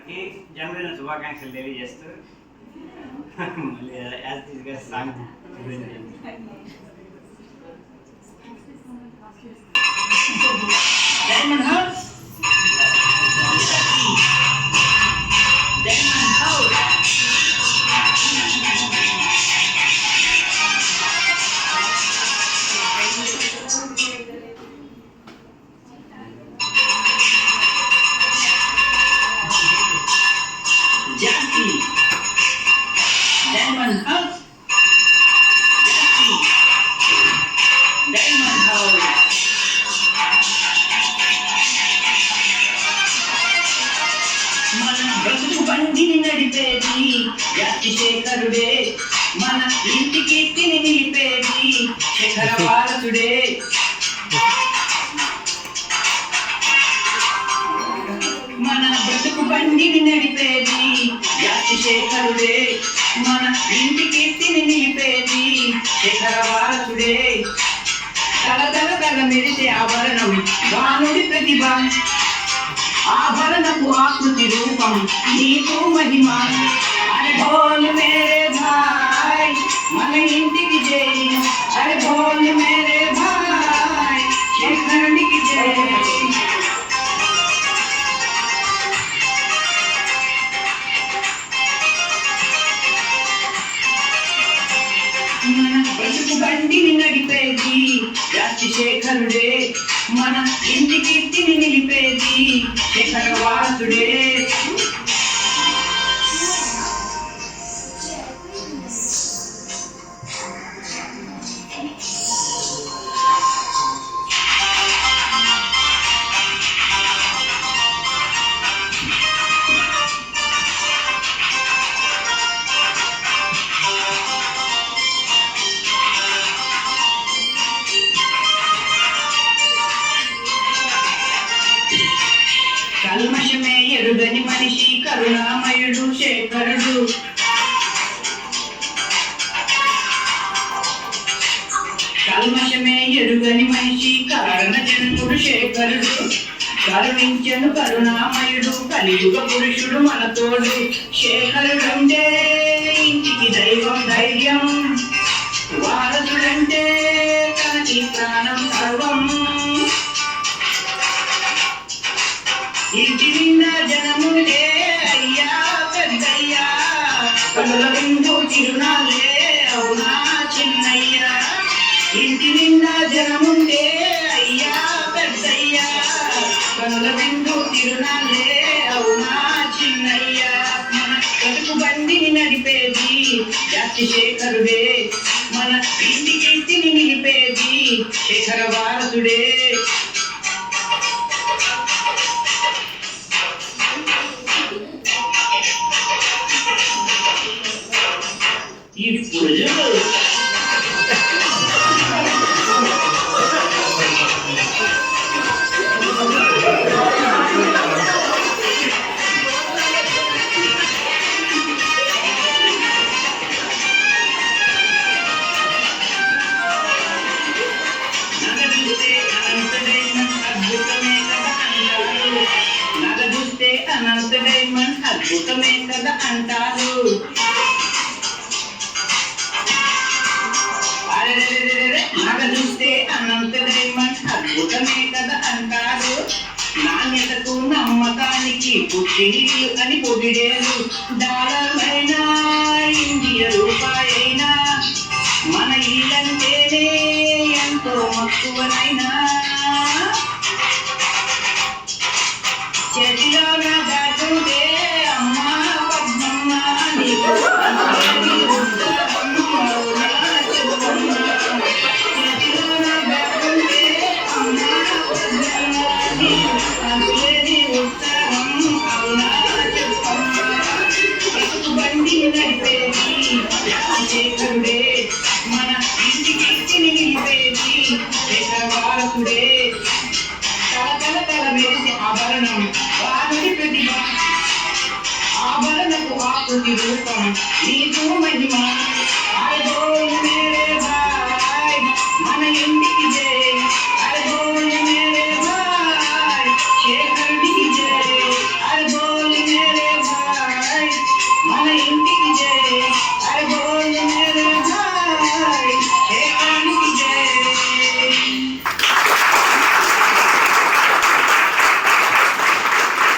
గారికి జన్మదిన శుభాకాంక్షలు తెలియజేస్తూ మళ్ళీ యాజ్ దిస్గా song diamond house diamond house జాస్తి డైమండ్ హౌస్ జాస్తి డైమండ్ హౌస్ మన బ్రతుకు బండిని నడిపేది జాతి శేఖరుడే మన ఇంటికి తిని నిలిపేది శేఖర వారసుడే మన బ్రతుకు బండిని నడిపేది జాతి శేఖరుడే మన ఇంటికి తిని నిలిపేది శేఖర వారసుడే తల తల తల మెరిసే ఆభరణం వానుడి ప్రతిభ ఆభరణపు ఆకృతి రూపం నీకు మహిమ అరే బోల్ మేరే భాయ్ మన ఇంటికి జై అరే బోల్ మేరే భాయ్ శేఖరునికి జై మన బ్రతుకు బండిని నడిపేది జాతి శేఖరుడే మన ఇంటికి తిని నిలిపేది శేఖర వారసుడే కల్మషమే ఎరుగని మనిషి కరుణామయుడు శేఖరుడు కల్మషమే ఎరుగని మనిషి కారణ జన్ముడు శేఖరుడు కరుణించను కరుణామయుడు కలియుగ పురుషుడు మన తోడు శేఖరుడంటే ఇంటికి దైవం ధైర్యం వారసుడంటే తనకి ప్రాణం సర్వం ఇంటి నిండా జనముండే అయ్యా పెద్దయ్యా కనుల విందు చిరునాలే అవునా చిన్నయ్యా ఇంటి నిండా జనముండే అయ్యా పెద్దయ్యా కనుల విందు చిరునాలే అవునా చిన్నయ్యా మన కడుపు బండిని నడిపేది జాతి శేఖరుడే మన ఇంటికి నిలిపేది శేఖర వారసుడే ఇప్పుడు నగదుస్తే అనంత డైమండ్ అద్భుతమే కదా అంటారు నగదుస్తే అనంత డైమండ్ అద్భుతమే కదా అంటారు నాణ్యతకు నమ్మకానికి పుట్టినిల్లు అని పొగిడేరు డాలర్లైనా ఇండియా రూపాయైనా మన ఇల్లంటేనే ఎంతో మక్కువనైనా చేతిలో నా దాచుంటే అమ్మా పద్మమ్మ నీకు శేఖరుడే మన ఇంటికి నిలిపేది శేఖర వారసుడే తల తల తల మెరిసే ఆభరణం వానుడి ప్రతిభ ఆభరణపు ఆకృతి రూపం నీకు మహిమ